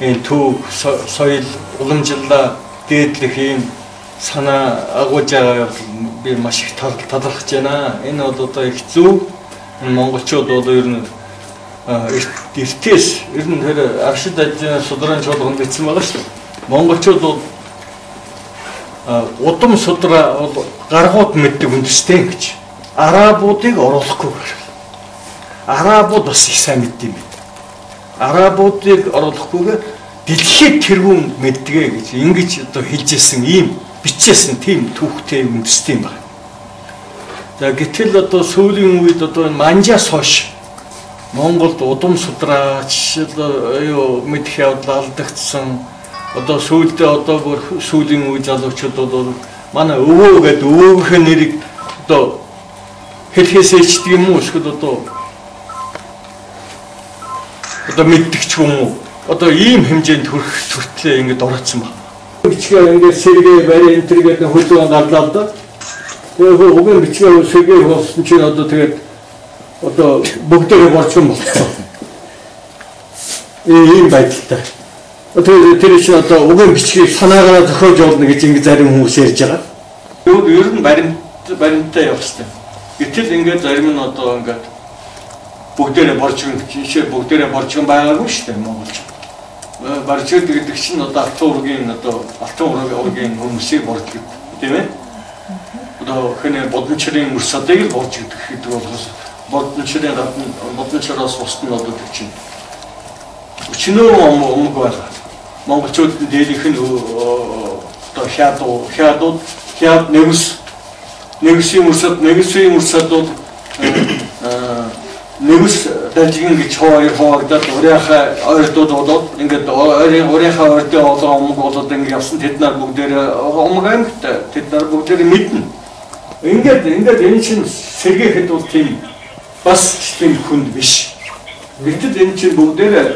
Энэ төв соёл уламжлалаа дээдлэх ийм санаа агуулж байгаа би маш их талархаж байна. Энэ бол одоо их зөв. Монголчууд бол ер нь эртээс ер нь тэр аршид ажлын судрын чуулганд бичсэн байгаа шүү. Монголчууд бол удам судраа гаргууд мэддэг үндэстэй гэж. Арабуудыг оруулахгүй. Арабууд бас их сайн мэддэм байт. Арабуудыг оруулахгүйгээр дэлхийд тэргүүн мэддэгэ гэж ингэж одоо хэлжсэн ийм бичсэн тийм түүхтэй үндэстэй юм байна. За гэтэл одоо сүүлийн үед одоо энэ манжаас хойш Монголд удам судраач юу мэдэх явдал алдагдсан. Одоо сүүлдээ одоо бүр сүүлийн үе залуучууд бол манай өвөө гэдэг өвөөгийнхээ нэрийг одоо хэлхээсээ ичдэг юм уу эсвэл одоо мэддэг ч юм уу. Одоо ийм хэмжээнд хүртлээ ингэж ороцсон байна. Бичгээ ингээд сэргээ барь энэ төр гэдэг хөлөө гарлаа л да. Тэгээ уг бичгээ сэргээ болсон чинь одоо тэгээд одоо бүгдээрээ борцсон болсон. Ийм байдалтай. Тэр чинь одоо уг бичгийг санаагаараа зохиож явуулна гэж ингэ зарим хүмүүс ярьж байгаа. Ер нь баримттай явах хэрэгтэй. Гэтэл ингээд зарим нь одоо ингээд бүгдээрээ боржгон жишээ бүгдээрээ боржгон байгаагүй шүү дээ Монголч. Боржгон гэдэг чинь одоо алтан ургийн хүмүүсийг боржгод тийм ээ. Одоо хэнэ бодончрын мөрсадыг л боржгод гэдэг болохоос бодончроос бусд нь одоо тэр чинь өчнөө өмг байгаа. Монголчууд дээлийнх нь одоо хятад нэгүсийн мөрсадууд нэгүс дажигэн гэж хоогдоод өөрийнхөө ойрдууд болоод ингээд өөрийнхөө ойрдын олон өмг болоод ингээд явсан тэд нар бүгдээрээ өмг амьттай тэд нар бүгдээрээ мэднэ. Ингээд энэ чинь сэргээхэд бол тийм бас тийм хүнд биш. Гэтэл энэ чинь бүгдээрээ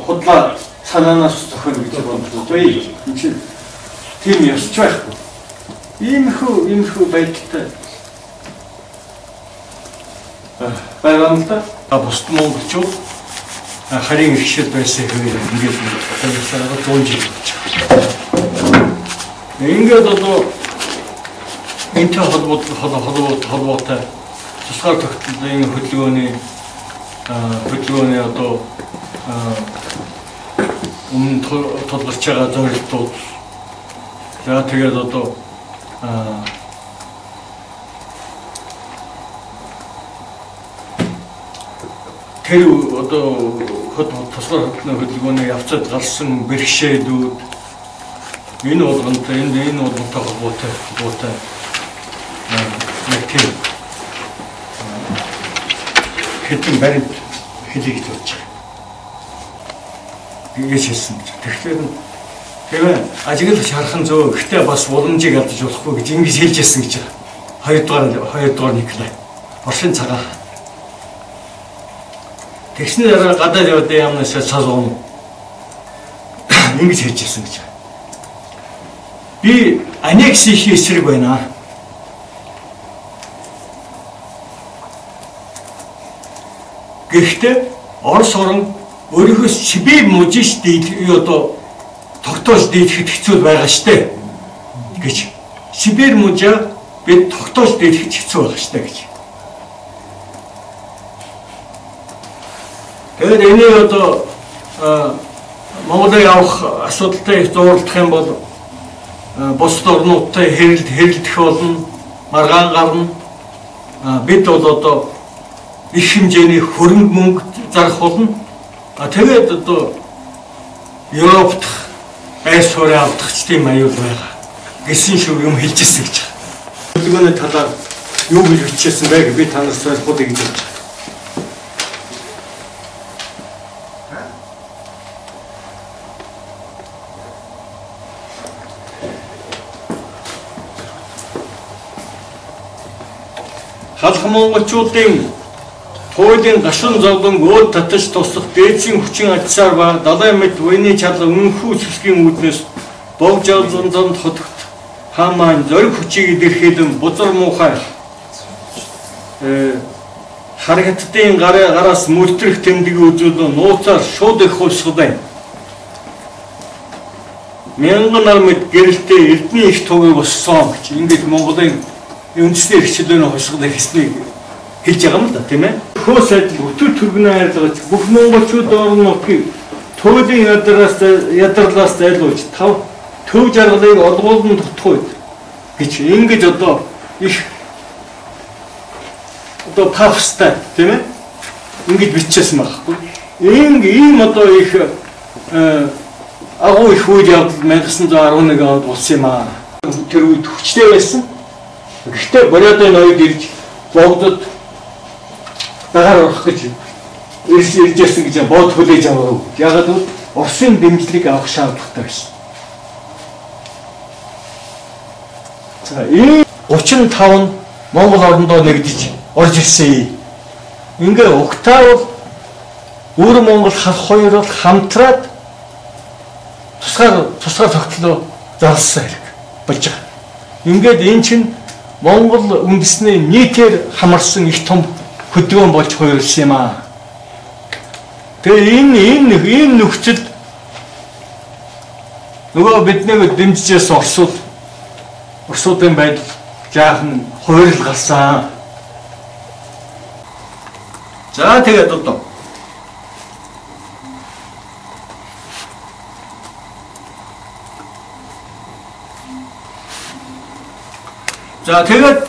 худлаа санаанаас зохино гэж бодлоо. Энэ чинь тийм ёсч байхгүй. Иймэрхүү байдалтай байгаатай бусд монголчууд харин ихшил байсан хэрэг ингээд талбараа 100 жил болж байна. Ингээд одоо энэтэй холбоотой тусгаар тогтолцооны хөдөлгөөний одоо өмнө тодорч байгаа зорилтууд за тэгээд одоо тэр одоо тусгаар хөдөлгөөний явцад гарсан бэрхшээлүүд энэ болгонтой холбоотой нэг тийм хэдэн баримт хэлийг туулж байгаа. Ингэж хэлсэн. Тэгэхээр ажиглал шархан зөө гэхдээ бас уламжийг алдаж болохгүй гэж ингэж хэлжсэн гэж байгаа. Хоёрдугаар Николай. Оршин цагаан. Тэгсний дараа гадаад яваад ямнаас цаазгоно. Ингэж хэлжсэн гэж байна. Би аннексийн эсрэг байна. Гэхдээ Орос орн өөрийнхөө Сибирь мужиж одоо тогтоож дээдэхэд хэцүү байгаа штэ гэж. Сибирь мужаа бид тогтоож дээдэхэд хэцүү байгаа штэ гэж. Тэгээд энэ одоо Монголыг авах асуудалтай зуурдах юм бол бусад орнуудтай хэрэлдэх болно, маргаан гарна. Бид бол одоо их хэмжээний хөрөнгө мөнгө зарах болно. Тэгээд одоо Европт айс хуурай авдах ч тийм аюул байгаа. Гэсэн шиг юм хэлжсэн гэж байна. Хөдөлгөөний талаар юу гэж бичсэн байг би танаас хэлбэлийг гэж байна. Халх монголчуудын хуулийн гашуун зовлон өөд татаж туслах дээдсийн хүчин ажилласаар ба далай мэд войны чалга үнхүү сүсгийн үүднээс богж авзан зонд хотогт хаан маань зориг хүчийг илэрхийлэн бузар муухай хар хятадын гараас мөлтрөх тэмдэг үзүүл нууцаар шууд их хувьсгал байна. Мянган нар мэд гэрэлтэй эрдний их тугийг боссон гэж ингэж Монголын үндэсний эрхчлөөний хувьсгал хийснийг хэлж байгаа юм да, тийм ээ. Хөөс адил өтөр төргнөө хайрлагч бүх монголчууд орон нутгийг туйлын ядарлаас зайлуулж төв жаргалыг олгуулн тутгуйд гэж ингэж одоо их одоо пафстай тийм ээ ингэж бичсэн байхгүй. Ийм одоо их агуу их үйл явдал 1911 онд болсон юм аа. Тэр үед хүчтэй байсан. Гэхдээ Бородын ноёд ирж богдод дагаар орох гэж иржсэн гэж бод хүлээж аваа. Ягаад гэвэл Оросын дэмжлэг авах шаардлагатай байсан. За энэ 35 Монгол орондоо нэгдэж орж ирсэн. Ингээ Октав бол өөр Монгол халх хоёр бол хамтраад тусгаар тогтлоо зарласан хэрэг болж байгаа. Ингээд энэ чинь Монгол үндэсний нийтээр хамарсан их том хөдөлгөөн болж хувирсан юм аа. Тэгээ энэ нөхцөл нөгөө биднийг дэмжижээс Оросуудын байдал жаахан хувирал гарсан. За тэгээд одоо тэгээд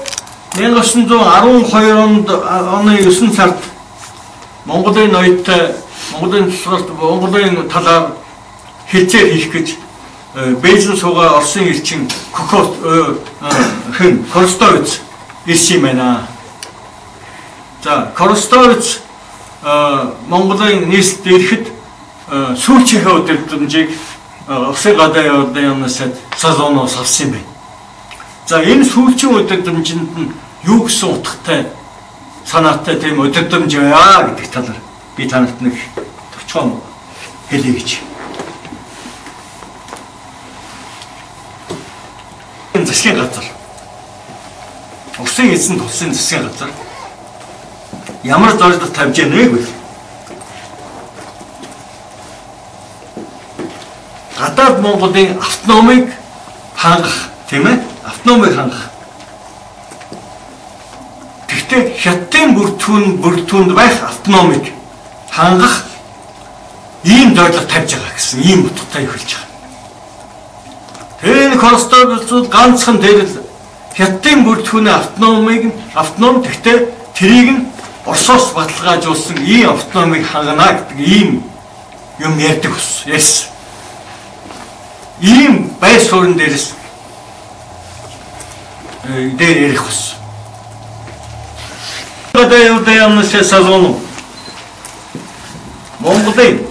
1912 оны 9 сард Монголын ноёдтой Монголын тусгаарт Монголын талаар хэлцээр хийх гэж Бээжин суугаа Оросын элчин Коростович ирсэн юм байна. За Коростович Монголын нийслэлд ирэхэд сүүлчийнхээ удирдамжийг Оросын гадаа явуулнаас Салоноос авсан юм байна. За энэ сүүлчийн удирдамжинд нь юу гэсэн утгатай санаатай тийм удирдамж байа гэдэг талаар би танарт нэг товчхон хэлье гэж. Энэ засгийн газар Оросын эзэн тулсын засгийн газар ямар зорилго тавьж ийнэ вэ? Гадаад Монголын автономийг хангах, тийм ээ? Автономийг хангах. Гэхдээ Хятадын бүрдүүнд байх автономийг хангах ийм зорилго тавьж байгаа гэсэн ийм утгатай хэлж байгаа. Энэ Коростович ганцхан дээр л Хятадын бүрдүүний автоном гэхдээ тэрийг нь Оросоос баталгаажуулсан ийм автономийг хангана гэдэг ийм юм ярьдаг ус. Yes. Ийм бай суурин дээрээс дээр ярих ус. Гадаа явнаас Салоно Монголын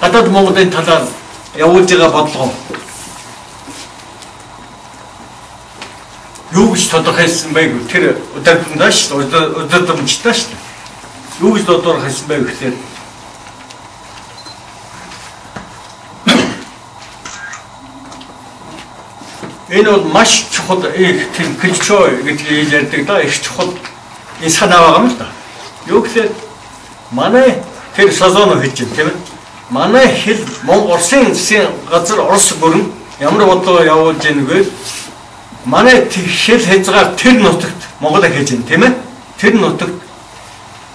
гадаад Монголын талаар явуулж байгаа бодлого юу гэж тодорхойлсон байг тэр удирдамжтай шүү дээ. Юу гэж тодорхойлсон байг гэхээр энэ бол маш чухал тийм ключой гэж ярьдаг да их чухал энэ санаа байгаа юм л да. Юу гэхээр манай тэр Салоно хэлж байна тийм ээ. Манай хэл Оросын засгийн газар Орос бүрэн ямар бодлого явуулж ийнэгээр манай хэл хязгаар тэр нутагт Монгол хийж байна тийм ээ. Тэр нутагт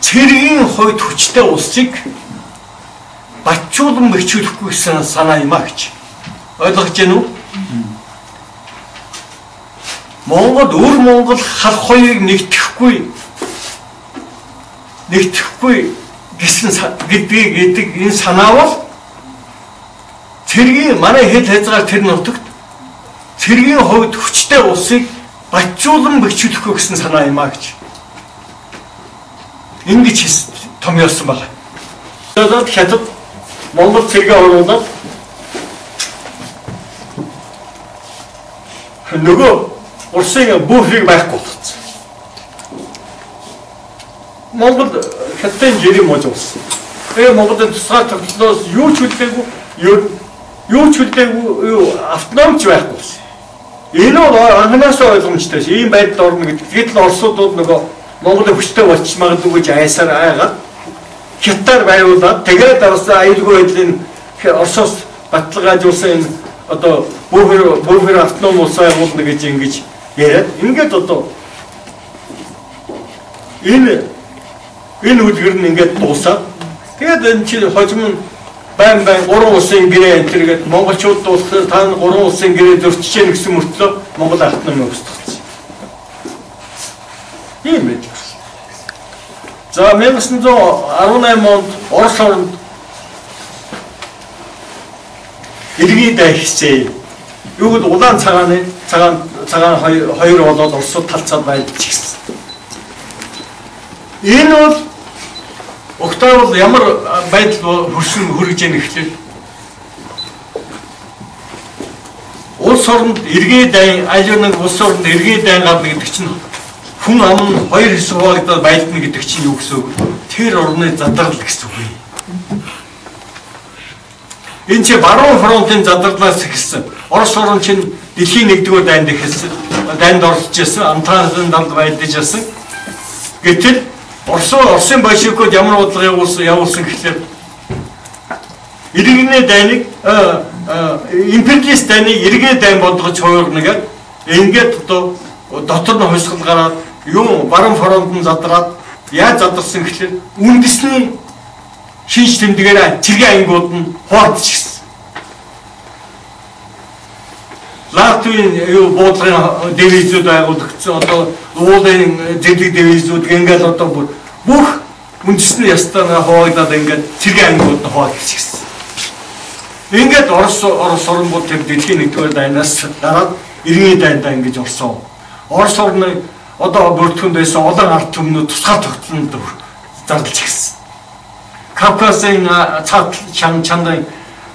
цэргийн хувьд хүчтэй улсыг батжуулан бичүүлэхгүй гэсэн санаа юм а гэж. Ойлгож байна уу? Өөр Монгол халх хоёрыг нэгтгэхгүй гэдэг энэ санаа бол цэргийн манай хэл хязгаар тэр нутагт цэргийн хувьд хүчтэй улсыг батжуулан бичүүлэхгүй гэсэн санаа юм а гэж. Ингэж томьёолсон байна. Тэгээд Хятад Монгол цэргийн оруулаад нөгөө Оросын бүхийг байхгүй болсон. Монгол Хятадын жирийн мож болсон. Тэгээ Монголын тусгай тогтнолоос юу ч үлдээгүй автономч байхгүй болсон. Энэ бол анханасаа ойлгомжтой. Ийм байдал орно гэдэг. Гэтэл Оросууд бол нөгөө Монголын хүчтэй болчих магадгүй гэж айсаар айгаад хятадаар байруулаад тэгээд Оросоо аюулгүй байдлын Оросоос баталгаажуулсан энэ одоо буфер автоном улсаа явуулна гэж ингэж яриад ингээд одоо энэ үлгэр нь ингээд дуусаад тэгээд энэ чинь хожим байн 3 улсын гэрээ энэ төргээд монголчууд дуусахаар та 3 улсын гэрээ зөрчиж яах гэсэн мөртлөө Монгол автономи устгацсан. Ийм байдаг. За 1918 онд Орос оронд иргэний дай хийсэн. Юу гэвэл улаан цагаан хоёр болоод Оросууд талцаад байлж гисэн. Энэ бол Октавл ямар байдал хүргэж яах гэхлээр улс оронд иргэний дай аль нэг улс оронд иргэний дай гадна гэдэг чинь хүн ам нь хоёр хэсэг хуваагдаад байлдана гэдэг чинь юу гэсэн үг? Тэр орны задрал гэсэн үг. Энэ чи баруун фронтын задралаас ихсэн. Орос орн чинь дэлхийн 1-р дайнд ихсэн. Дайнд орж ирсэн, Антарктикийн далд байлдаж ирсэн. Гэтэл Оросын большевикууд ямар бодлого явуулсан гэхлээр иргэний дайныг империалист дайныг иргэний дайн болгож хувирна гэдэг. Ингээд одоо дотор нь хойсгол гараад юу баруун фронт нь задраад яаж задарсан гэхлээр үндэсний шинж тэмдгээр цэргийн ангиуд нь хуурдчихсан. Латвийн юу буудлын дивизиуд байгуулагдсан одоо уулын зэрлэг дивизиуд ингээд одоо бүх үндэсний ястаа хуваагдаад ингээд цэргийн ангиуд нь хуурдчихсан. Ингээд Орос оронгууд тэр дэлхийн 1-р дайнаас дараад иргэний дайндаа ингэж орсон. Орос орны одоо бүртгэнд байсан олон ард түмнүүд тусгай тогтолцоонд зардалж гисэн. Кавказын цаад чандан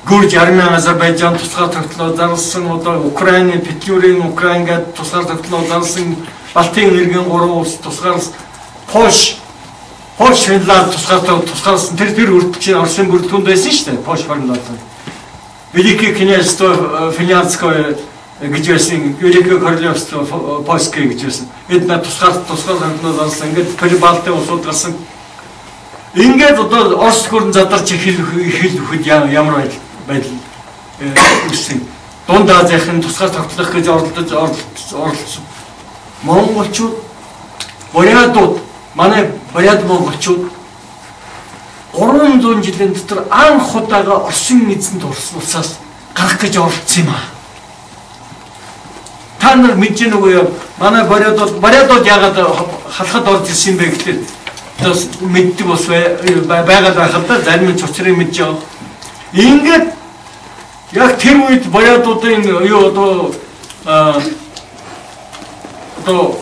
Гүрж, Армян, Азербайджан тусгай тогтолцоо зарласан, одоо Украины, Петлюрийн Украингээд тусгай тогтолцоо зарласан, Балтийн иргэн 3 улс тусгайлсан, Польш, Финланд тусгайлсан тэр үрд чинь Оросын бүртгэнд байсан шүү дээ. Польш Финланд. Великое княжество Финляндское гэж байсан, Великое королевство Польское гэж байсан. Эдгээр тусгай тогтолцоо зарласан, ингээд Прибалтийн улсууд гарсан. Ингээд одоо Орос хөрн задарч хэл хөхөд ямар байдал үүссэн. Дунд Азийн тусгай тогтоох гэж оролцсон. Монголчууд бурядууд манай буряд монголчууд 300 жилийн дотор анх удаага Оросын эзэнд орсон улсаас гарах гэж оролцсон юм аа. Та нар мэдэж байна уу юу? Манай бурядууд яагаад халахад орж ирсэн бэ гэхлээр мэддэг бас байгаад байхад зарим нь цочрыг мэдж байгаа. Ингээд яг тэр үед бурядуудын юу одоо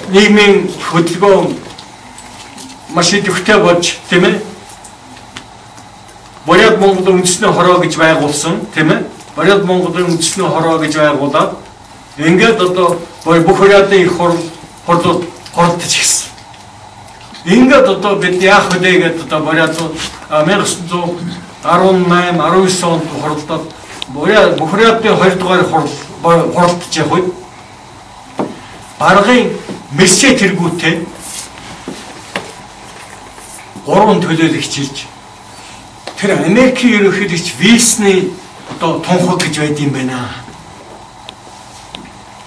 нийгмийн хөдөлгөөн маш идэвхтэй болж тийм ээ. Буряд Монголын үндэсний хороо гэж байгуулсан тийм ээ. Буряд Монголын үндэсний хороо гэж байгуулад ингээд одоо бүх бурядын их хурлууд хордож гисэн. Ингээд одоо бид яах вэ гэдэг одоо бурядууд 1918 19 онд хоролдоод бүх бурядын 2 дугаар хоролдож явах үед баргын мерсэ тэргүүтэй 3 төлөөлөгч ирж тэр Америкийн ерөнхийлөгч Вилсны одоо тунхаг гэж байд юм байна.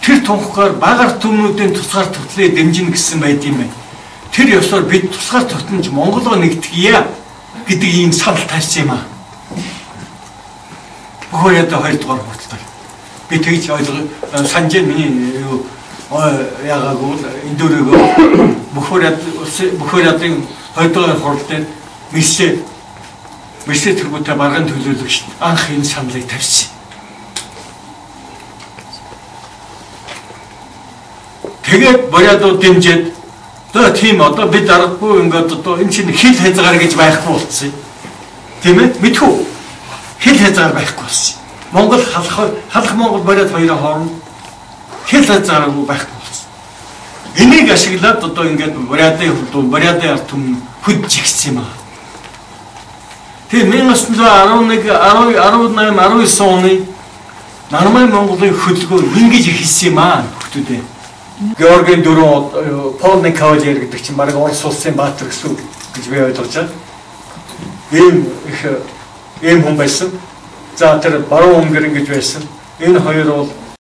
Тэр тунхагаар багаар түмнүүдийн тусгаар тогтлыг дэмжинэ гэсэн байд юм байна. Тэр ёсоор бид тусгаар тогтнож Монголоо нэгтгэе гэдэг ийм санал тавьсан юм аа. Бөхөр ядаа 2 дугаар хүртэл. Би тэгж санаж миний юу яагаагүй энэ дөрөөгөө бөхөр ядын 2 дугаар хурал дээр мерсэ тэргүүтэй баргын төлөөлөгч анх энэ саналыг тавьсан. Тэгээд бурядууд дэмжиж одоо тийм одоо бид аргагүй ингээд одоо энэ чинь хил хязгаар гэж байхгүй болсон. Тийм ээ? Мэдхүү. Хил хязгаар байхгүй болсон. Монгол халах Монгол буряд хоёрын хооронд хил хязгааргүй байхгүй болсон. Энийг ашиглаад одоо ингээд бурядын ард түмэн хөдж игсэн юм аа. Тэгээ 1911 18 19 оны Нармай Монголын хөдөлгөөн ингэж ихсэн юм аа. Хүмүүстээ Георгийн дөрөв Полны Кавалер гэдэг чинь баг Орос улсын баатар гэсэн үг гэж би ойлгож байна. Ийм хүн байсан. За тэр баруун өнгөр ингэж байсан. Энэ хоёр бол